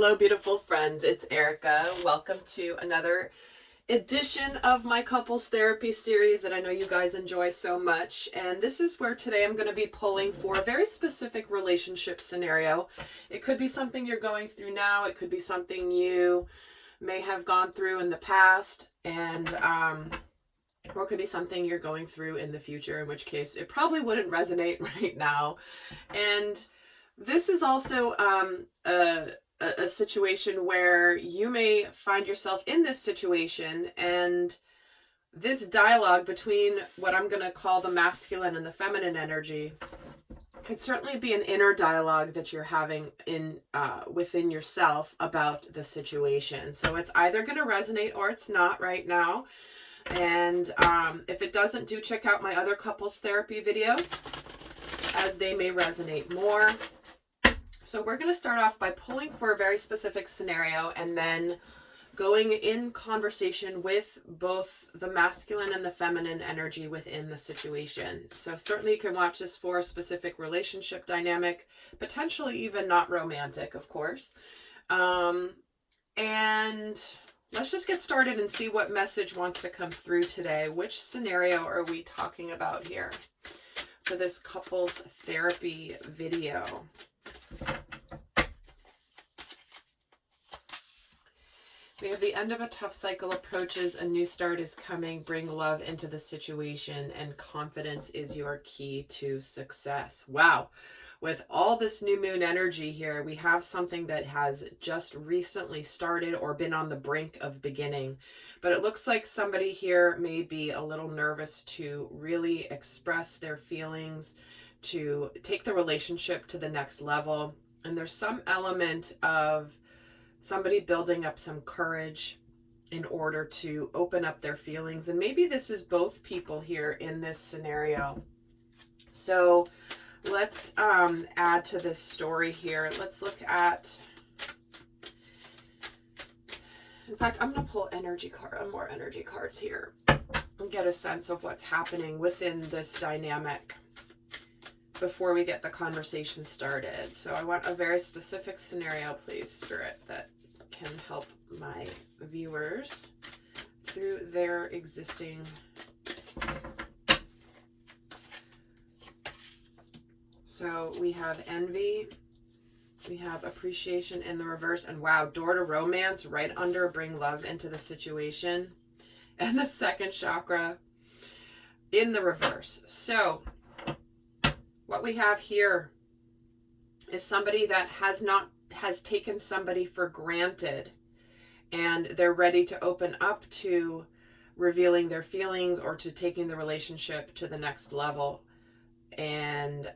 Hello, beautiful friends. It's Erica. Welcome to another edition of my couples therapy series that I know you guys enjoy so much. And this is where today I'm going to be pulling for a very specific relationship scenario. It could be something you're going through now. It could be something you may have gone through in the past, and or it could be something you're going through in the future, in which case it probably wouldn't resonate right now. And this is also a situation where you may find yourself in this situation, and this dialogue between what I'm going to call the masculine and the feminine energy could certainly be an inner dialogue that you're having in within yourself about the situation. So it's either going to resonate or it's not right now. And if it doesn't, do check out my other couples therapy videos, as they may resonate more. So we're going to start off by pulling for a very specific scenario and then going in conversation with both the masculine and the feminine energy within the situation. So certainly you can watch this for a specific relationship dynamic, potentially even not romantic, of course. And let's just get started and see what message wants to come through today. Which scenario are we talking about here for this couples therapy video? We have the end of a tough cycle approaches, a new start is coming, bring love into the situation, and confidence is your key to success. Wow. With all this new moon energy here, we have something that has just recently started or been on the brink of beginning. But it looks like somebody here may be a little nervous to really express their feelings, to take the relationship to the next level. And there's some element of somebody building up some courage in order to open up their feelings. And maybe this is both people here in this scenario. So let's add to this story here. Let's look at, in fact, I'm going to pull more energy cards here and get a sense of what's happening within this dynamic before we get the conversation started. So I want a very specific scenario, please, Spirit, that can help my viewers through their existing. So we have envy, we have appreciation in the reverse, and wow, door to romance right under bring love into the situation, and the second chakra in the reverse. So what we have here is somebody that has taken somebody for granted, and they're ready to open up to revealing their feelings or to taking the relationship to the next level, and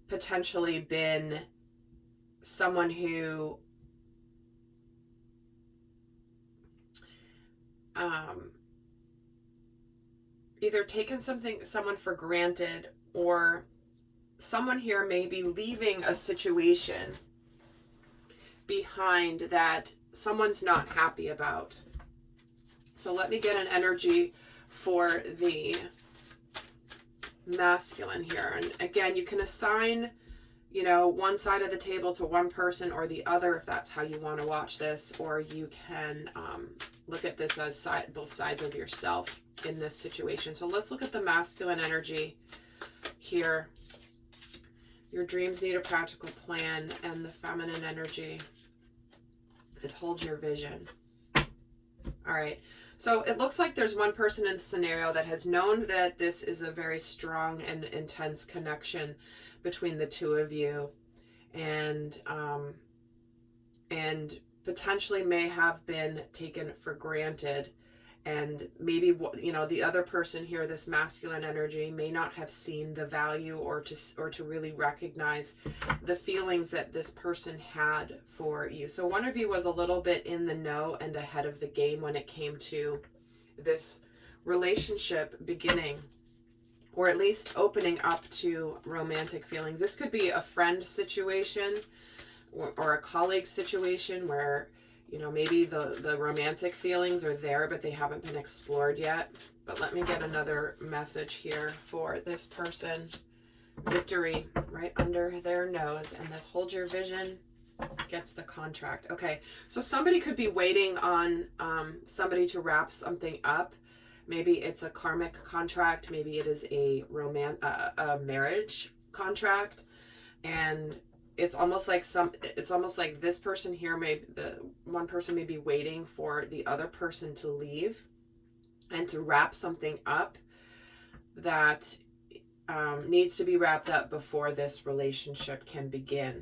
potentially been someone who either taken someone for granted, or someone here may be leaving a situation behind that someone's not happy about. So let me get an energy for the masculine here. And again, you can assign, one side of the table to one person or the other if that's how you want to watch this, or you can look at this as both sides of yourself in this situation. So let's look at the masculine energy here. Your dreams need a practical plan, and the feminine energy is hold your vision. All right. So it looks like there's one person in the scenario that has known that this is a very strong and intense connection between the two of you, and potentially may have been taken for granted. And maybe, the other person here, this masculine energy, may not have seen the value or to really recognize the feelings that this person had for you. So one of you was a little bit in the know and ahead of the game when it came to this relationship beginning, or at least opening up to romantic feelings. This could be a friend situation or a colleague situation where maybe the romantic feelings are there, but they haven't been explored yet. But let me get another message here for this person. Victory right under their nose. And this hold your vision gets the contract. Okay, so somebody could be waiting on somebody to wrap something up. Maybe it's a karmic contract. Maybe it is a marriage contract, and it's almost like this person here, maybe the one person may be waiting for the other person to leave and to wrap something up that needs to be wrapped up before this relationship can begin.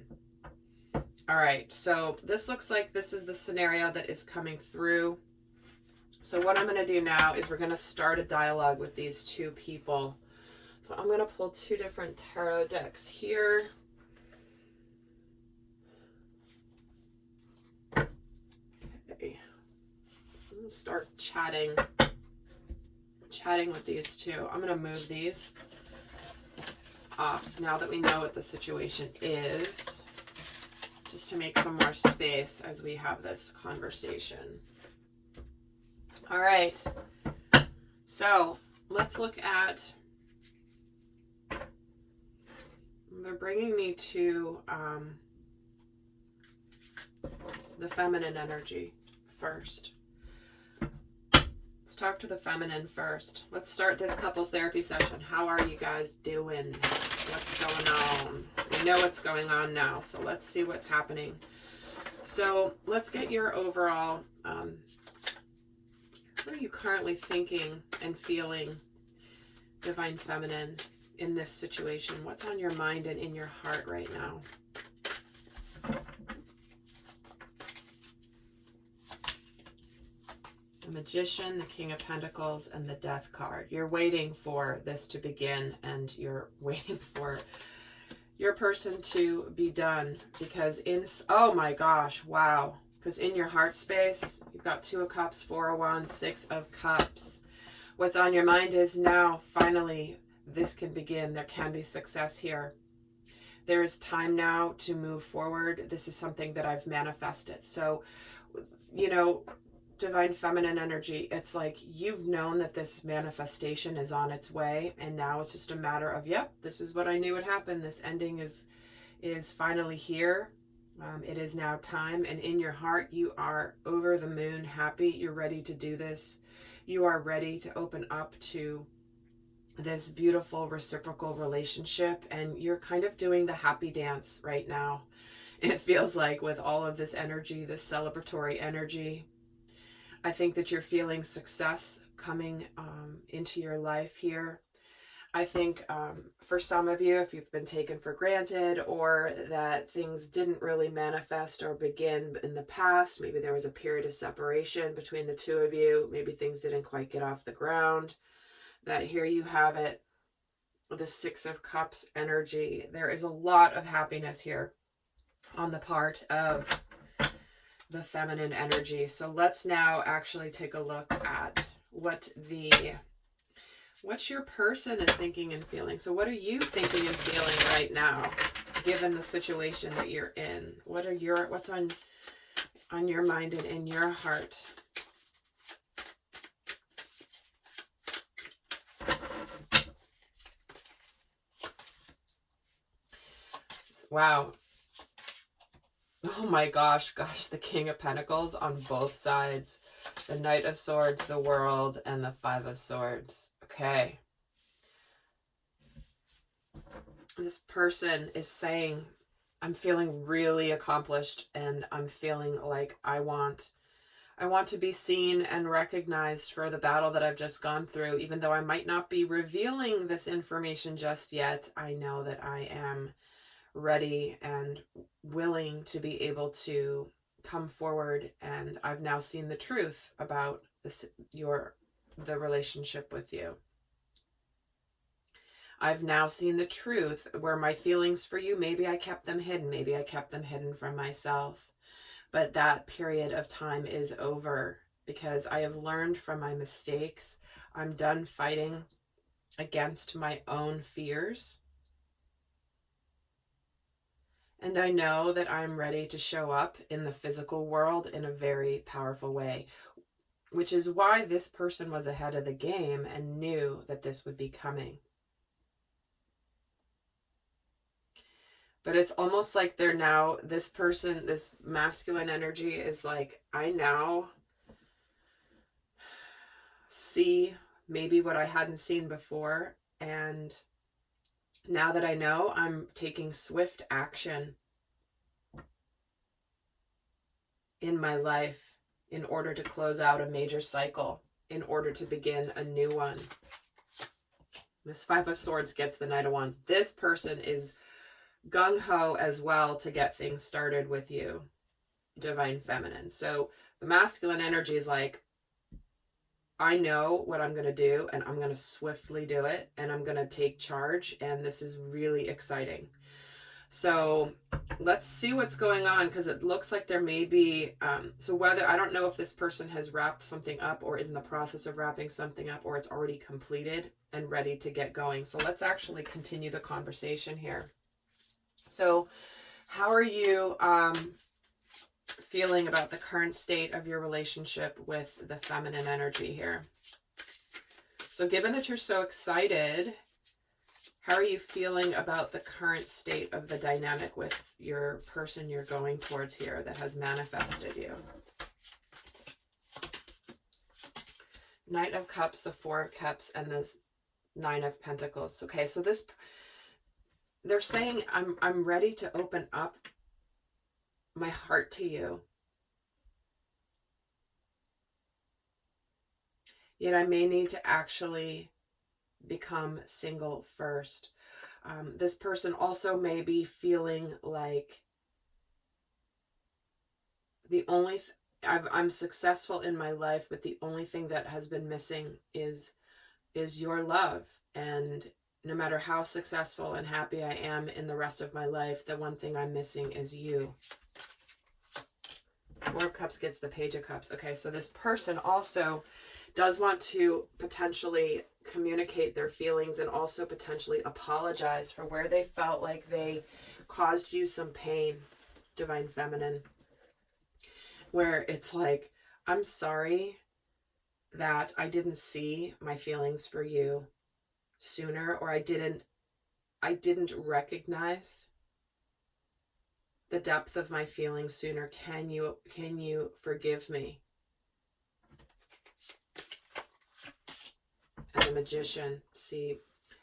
All right, so this looks like this is the scenario that is coming through. So what I'm going to do now is we're going to start a dialogue with these two people. So I'm going to pull two different tarot decks here. Okay. I'm going to start chatting with these two. I'm going to move these off now that we know what the situation is, just to make some more space as we have this conversation. All right, so let's look at, they're bringing me to the feminine energy first. Let's talk to the feminine first. Let's start this couples therapy session. How are you guys doing? What's going on? We know what's going on now, so let's see what's happening. So let's get your overall, what are you currently thinking and feeling, Divine Feminine, in this situation? What's on your mind and in your heart right now? The Magician, the King of Pentacles, and the Death card. You're waiting for this to begin, and you're waiting for your person to be done, because oh my gosh, wow. Because in your heart space, you've got 2 of Cups, 4 of Wands, 6 of Cups. What's on your mind is now, finally, this can begin. There can be success here. There is time now to move forward. This is something that I've manifested. So, you know, Divine Feminine energy, it's like you've known that this manifestation is on its way, and now it's just a matter of, yep, this is what I knew would happen. This ending is finally here. It is now time, and in your heart you are over the moon happy. You're ready to do this. You are ready to open up to this beautiful reciprocal relationship, and you're kind of doing the happy dance right now. It feels like, with all of this energy, this celebratory energy. I think that you're feeling success coming into your life here. I think for some of you, if you've been taken for granted, or that things didn't really manifest or begin in the past, maybe there was a period of separation between the two of you, maybe things didn't quite get off the ground, that here you have it, the 6 of Cups energy. There is a lot of happiness here on the part of the feminine energy. So let's now actually take a look at what your person is thinking and feeling. So what are you thinking and feeling right now, given the situation that you're in? What's on your mind and in your heart? Wow. Oh my gosh, the King of Pentacles on both sides. The Knight of Swords, the World, and the 5 of Swords. Okay. This person is saying, I'm feeling really accomplished, and I'm feeling like I want to be seen and recognized for the battle that I've just gone through. Even though I might not be revealing this information just yet, I know that I am ready and willing to be able to come forward, and I've now seen the truth about the relationship with you. I've now seen the truth where my feelings for you, maybe I kept them hidden, maybe I kept them hidden from myself, but that period of time is over, because I have learned from my mistakes. I'm done fighting against my own fears. And I know that I'm ready to show up in the physical world in a very powerful way, which is why this person was ahead of the game and knew that this would be coming. But it's almost like they're now, this person, this masculine energy is like, I now see maybe what I hadn't seen before. And now that I know, I'm taking swift action in my life in order to close out a major cycle, in order to begin a new one. This Five of Swords gets the Knight of Wands. This person is gung-ho as well to get things started with you, Divine Feminine. So the masculine energy is like, I know what I'm going to do, and I'm going to swiftly do it, and I'm going to take charge, and this is really exciting. So let's see what's going on, because it looks like there may be, so whether, I don't know if this person has wrapped something up or is in the process of wrapping something up, or it's already completed and ready to get going. So let's actually continue the conversation here. So how are you feeling about the current state of your relationship with the feminine energy here? So given that you're so excited, how are you feeling about the current state of the dynamic with your person you're going towards here that has manifested you? Knight of Cups, the Four of Cups, and the Nine of Pentacles. Okay, so this, they're saying, I'm ready to open up my heart to you. Yet I may need to actually become single first. This person also may be feeling like the only I'm successful in my life, but the only thing that has been missing is your love. And no matter how successful and happy I am in the rest of my life, the one thing I'm missing is you. Four of Cups gets the Page of Cups. Okay, so this person also does want to potentially communicate their feelings and also potentially apologize for where they felt like they caused you some pain, Divine Feminine. Where it's like, I'm sorry that I didn't see my feelings for you sooner, or I didn't recognize the depth of my feelings sooner. Can you forgive me? And the Magician, see,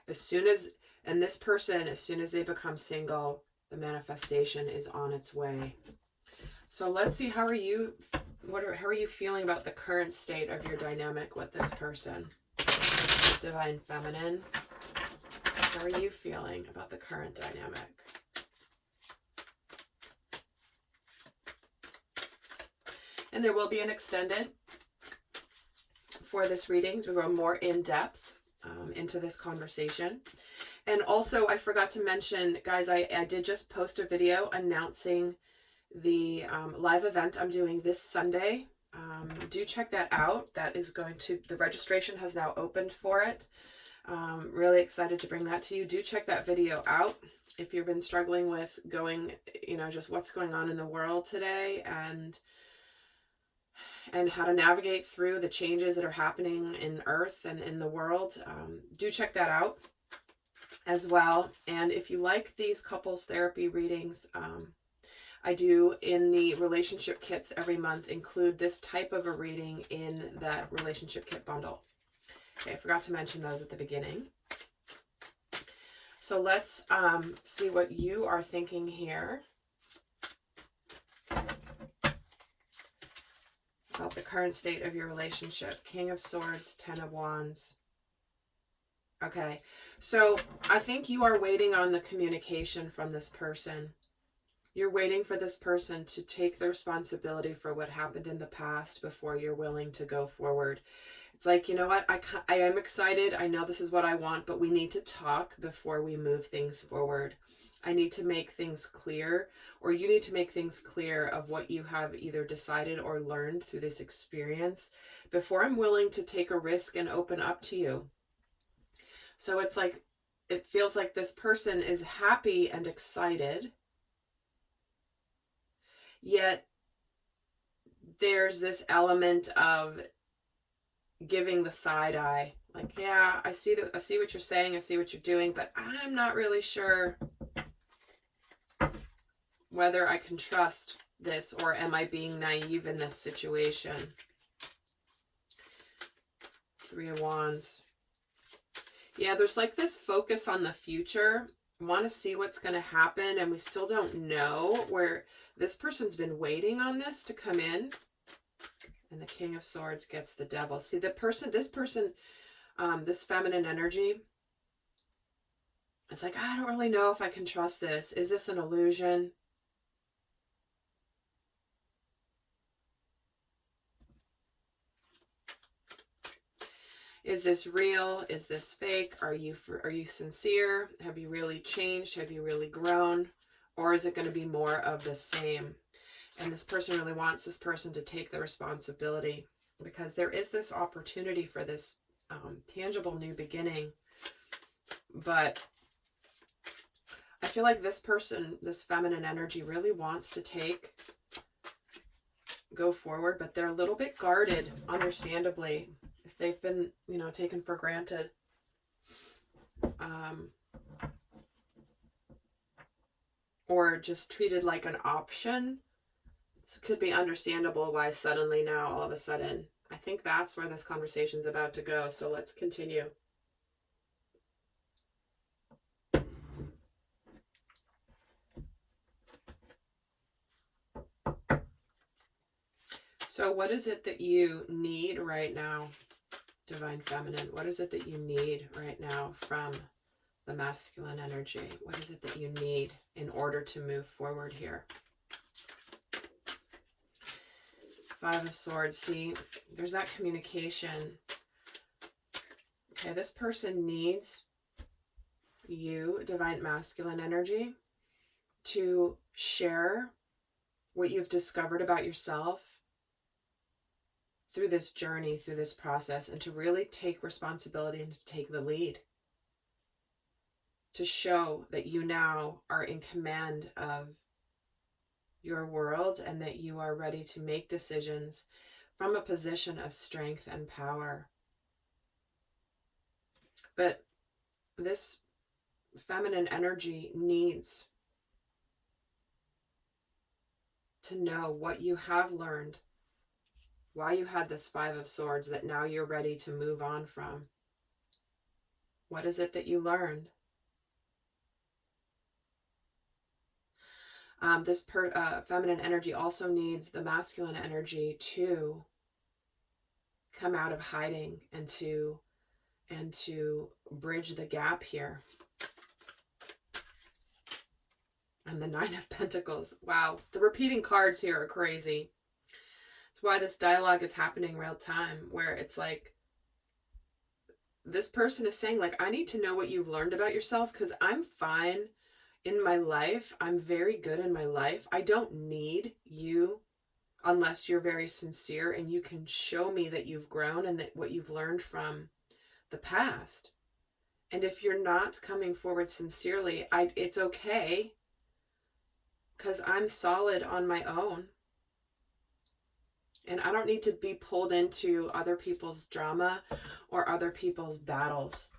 and this person, as soon as they become single, the manifestation is on its way. So let's see, how are you feeling about the current state of your dynamic with this person? Divine Feminine, how are you feeling about the current dynamic? And there will be an extended for this reading to go more in depth into this conversation. And also, I forgot to mention, guys, I did just post a video announcing the live event I'm doing this Sunday. Do check that out. That is the registration has now opened for it. Really excited to bring that to you. Do check that video out if you've been struggling with going, just what's going on in the world today, and how to navigate through the changes that are happening in Earth and in the world. Do check that out as well. And if you like these couples therapy readings, I do, in the relationship kits every month, include this type of a reading in that relationship kit bundle. Okay, I forgot to mention those at the beginning. So let's see what you are thinking here about the current state of your relationship. King of Swords, Ten of Wands. Okay, so I think you are waiting on the communication from this person. You're waiting for this person to take the responsibility for what happened in the past before you're willing to go forward. It's like, you know what, I am excited. I know this is what I want, but we need to talk before we move things forward. I need to make things clear, or you need to make things clear of what you have either decided or learned through this experience before I'm willing to take a risk and open up to you. So it's like, it feels like this person is happy and excited, yet there's this element of giving the side eye. Like, yeah, I see what you're saying, I see what you're doing, but I'm not really sure whether I can trust this or am I being naive in this situation. Three of Wands. Yeah, there's like this focus on the future. Want to see what's going to happen, and we still don't know, where this person's been waiting on this to come in. And the King of Swords gets the Devil. See, this person, this feminine energy, it's like, I don't really know if I can trust this. Is this an illusion? Is this real? Is this fake? Are you sincere? Have you really changed? Have you really grown? Or is it going to be more of the same? And this person really wants this person to take the responsibility, because there is this opportunity for this tangible new beginning. But I feel like this person, this feminine energy, really wants to go forward, but they're a little bit guarded, understandably, if they've been, taken for granted. Or just treated like an option. It could be understandable why suddenly now, all of a sudden. I think that's where this conversation's about to go. So let's continue. So what is it that you need right now, Divine Feminine? What is it that you need right now from the masculine energy? What is it that you need in order to move forward here? Five of Swords. See, there's that communication. Okay, this person needs you, Divine Masculine energy, to share what you've discovered about yourself through this journey, through this process, and to really take responsibility and to take the lead. To show that you now are in command of your world and that you are ready to make decisions from a position of strength and power. But this feminine energy needs to know what you have learned, why you had this Five of Swords that now you're ready to move on from. What is it that you learned? This feminine energy also needs the masculine energy to come out of hiding and to bridge the gap here. And the Nine of Pentacles. Wow, the repeating cards here are crazy. That's why this dialogue is happening real time, where it's like this person is saying, like, I need to know what you've learned about yourself, because I'm fine in my life. I'm very good in my life. I don't need you unless you're very sincere and you can show me that you've grown and that what you've learned from the past. And if you're not coming forward sincerely, it's okay, because I'm solid on my own. And I don't need to be pulled into other people's drama or other people's battles.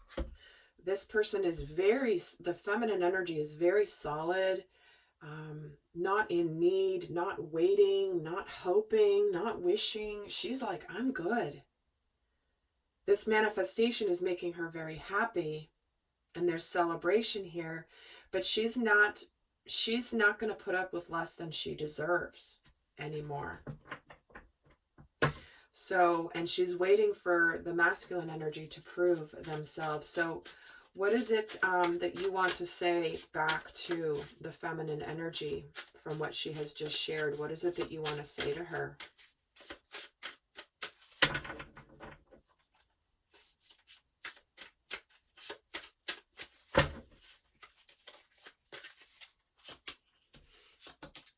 This person is the feminine energy is very solid, not in need, not waiting, not hoping, not wishing. She's like, I'm good. This manifestation is making her very happy, and there's celebration here, but she's not going to put up with less than she deserves anymore. So, and she's waiting for the masculine energy to prove themselves. So what is it that you want to say back to the feminine energy from what she has just shared? What is it that you want to say to her?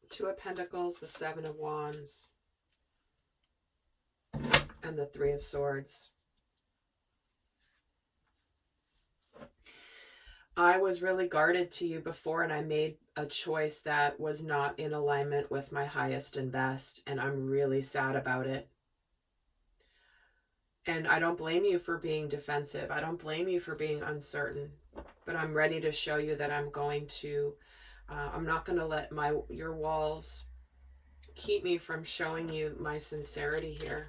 Two of Pentacles, the Seven of Wands, and the Three of Swords. I was really guarded to you before, and I made a choice that was not in alignment with my highest and best, and I'm really sad about it. And I don't blame you for being defensive. I don't blame you for being uncertain, but I'm ready to show you that I'm going to I'm not going to let your walls keep me from showing you my sincerity here.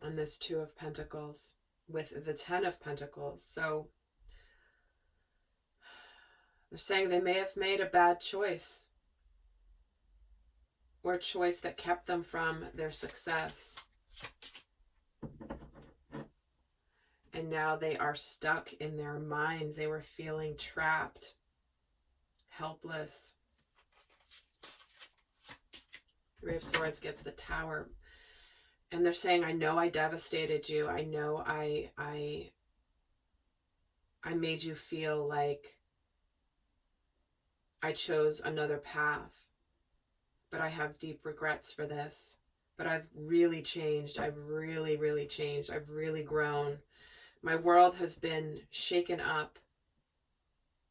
On this Two of Pentacles with the Ten of Pentacles. So they're saying they may have made a bad choice, or a choice that kept them from their success. And now they are stuck in their minds. They were feeling trapped, helpless. Three of Swords gets the Tower. And they're saying, I know I devastated you. I know I made you feel like I chose another path. But I have deep regrets for this. But I've really changed. I've really, really changed. I've really grown. My world has been shaken up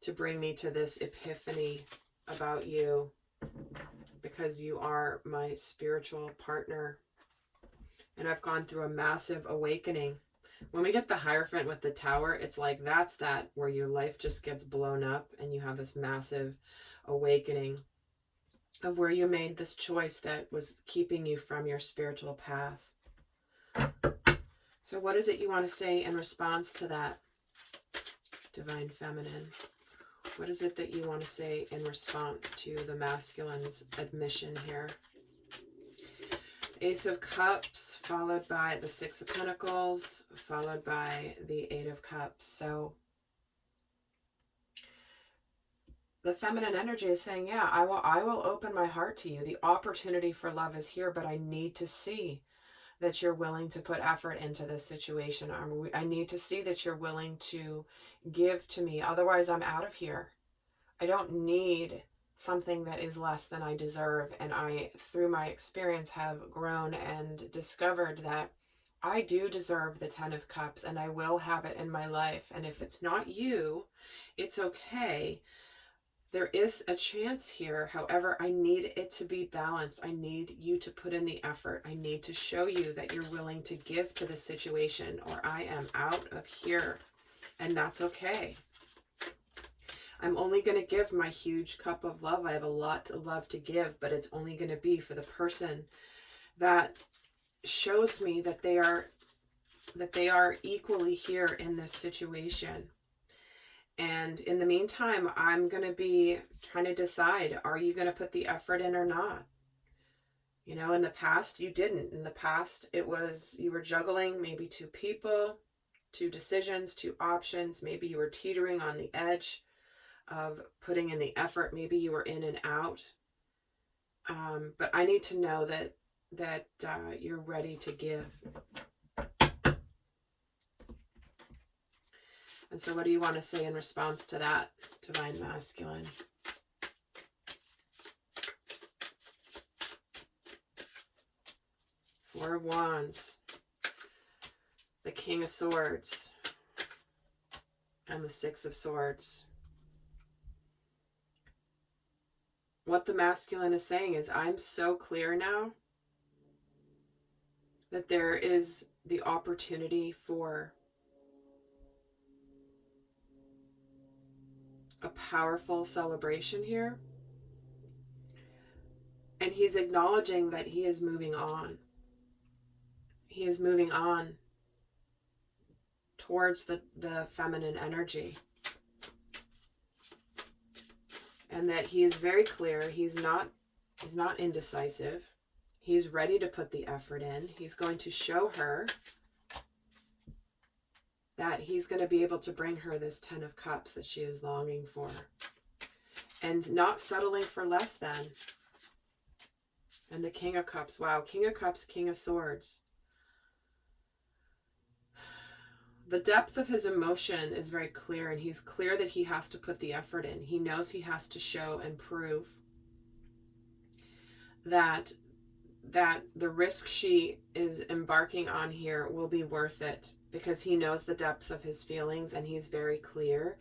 to bring me to this epiphany about you, because you are my spiritual partner. And I've gone through a massive awakening. When we get the Hierophant with the Tower, it's like that's that where your life just gets blown up and you have this massive awakening of where you made this choice that was keeping you from your spiritual path. So what is it you want to say in response to that, Divine Feminine? What is it that you want to say in response to the masculine's admission here? Ace of Cups, followed by the Six of Pentacles, followed by the Eight of Cups. So the feminine energy is saying, yeah, I will open my heart to you. The opportunity for love is here, but I need to see that you're willing to put effort into this situation. I need to see that you're willing to give to me. Otherwise, I'm out of here. I don't need something that is less than I deserve. And I, through my experience, have grown and discovered that I do deserve the Ten of Cups, and I will have it in my life. And if it's not you, it's okay. There is a chance here. However, I need it to be balanced. I need you to put in the effort. I need to show you that you're willing to give to the situation, or I am out of here. And that's okay. I'm only going to give my huge cup of love. I have a lot of love to give, but it's only going to be for the person that shows me that they are equally here in this situation. And in the meantime, I'm going to be trying to decide, are you going to put the effort in or not? You know, in the past, you didn't. In the past, it was, you were juggling maybe two people, two decisions, two options. Maybe you were teetering on the edge of putting in the effort. Maybe you were in and out. But I need to know that you're ready to give. And so what do you want to say in response to that, Divine Masculine? Four of Wands, the King of Swords, and the Six of Swords. What the masculine is saying is, I'm so clear now that there is the opportunity for a powerful celebration here. And he's acknowledging that he is moving on. He is moving on towards the feminine energy. And that he is very clear. He's not indecisive. He's ready to put the effort in. He's going to show her that he's going to be able to bring her this Ten of Cups that she is longing for. And not settling for less than. And the King of Cups. Wow, King of Cups, King of Swords. The depth of his emotion is very clear, and he's clear that he has to put the effort in. He knows he has to show and prove that the risk she is embarking on here will be worth it, because he knows the depths of his feelings, and he's very clear,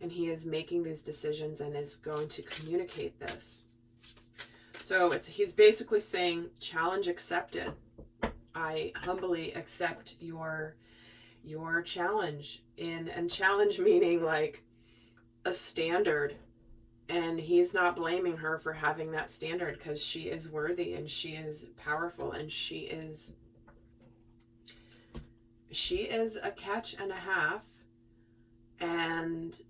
and he is making these decisions and is going to communicate this. So he's basically saying, challenge accepted. I humbly accept your challenge. And challenge meaning like, a standard, and he's not blaming her for having that standard, because she is worthy and she is powerful and she is a catch and a half, and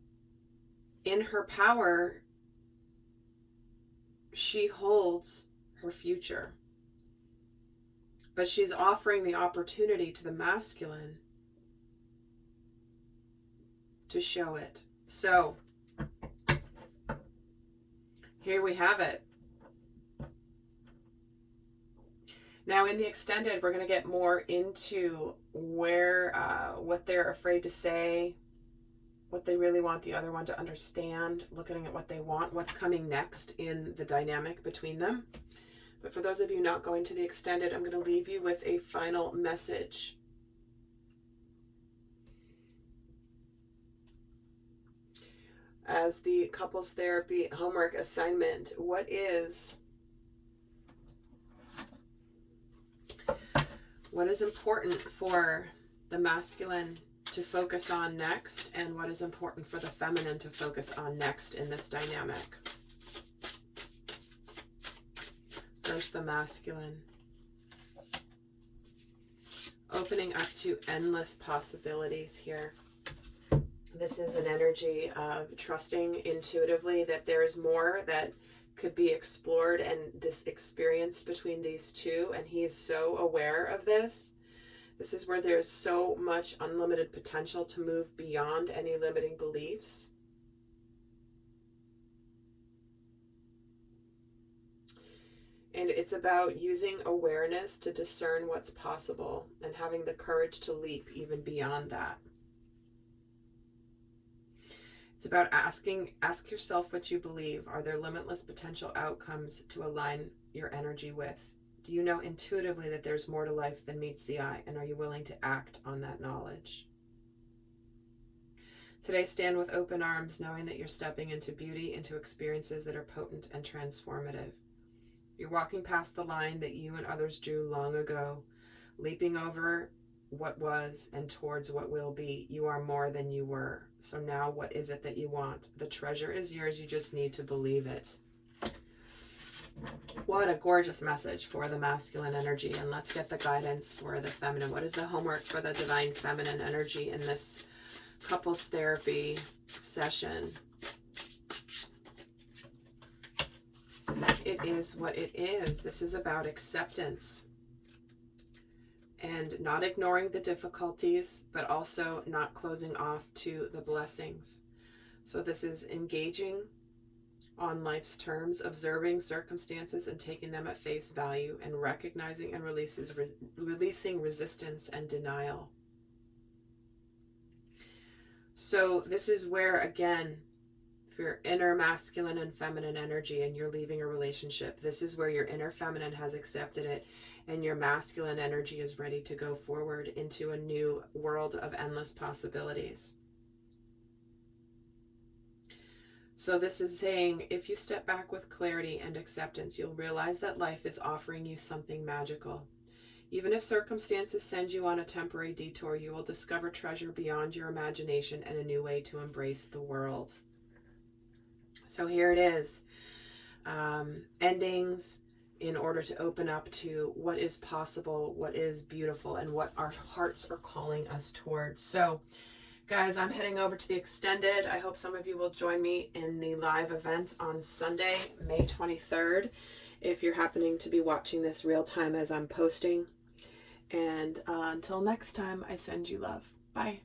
in her power she holds her future, but she's offering the opportunity to the masculine to show it. So here we have it. Now in the extended, we're going to get more into where, what they're afraid to say, what they really want the other one to understand, looking at what they want, what's coming next in the dynamic between them. But for those of you not going to the extended, I'm going to leave you with a final message. As the couples therapy homework assignment, what is important for the masculine to focus on next, and what is important for the feminine to focus on next in this dynamic? First, the masculine. Opening up to endless possibilities here. This is an energy of trusting intuitively that there's more that could be explored and experienced between these two, and he is so aware of this. This is where there's so much unlimited potential to move beyond any limiting beliefs. And it's about using awareness to discern what's possible and having the courage to leap even beyond that. It's about ask yourself what you believe. Are there limitless potential outcomes to align your energy with? Do you know intuitively that there's more to life than meets the eye? And are you willing to act on that knowledge? Today, stand with open arms, knowing that you're stepping into beauty, into experiences that are potent and transformative. You're walking past the line that you and others drew long ago, leaping over what was and towards what will be. You are more than you were. So now what is it that you want? The treasure is yours. You just need to believe it. What a gorgeous message for the masculine energy. And let's get the guidance for the feminine. What is the homework for the divine feminine energy in this couples therapy session? It is what it is. This is about acceptance. And not ignoring the difficulties, but also not closing off to the blessings. So this is engaging on life's terms, observing circumstances and taking them at face value, and recognizing and releasing resistance and denial. So this is where, again, for your inner masculine and feminine energy and you're leaving a relationship, this is where your inner feminine has accepted it and your masculine energy is ready to go forward into a new world of endless possibilities. So this is saying, if you step back with clarity and acceptance, you'll realize that life is offering you something magical. Even if circumstances send you on a temporary detour, you will discover treasure beyond your imagination and a new way to embrace the world. So here it is. Endings in order to open up to what is possible, what is beautiful, and what our hearts are calling us towards. So guys, I'm heading over to the extended. I hope some of you will join me in the live event on Sunday, May 23rd, if you're happening to be watching this real time as I'm posting. And until next time, I send you love. Bye.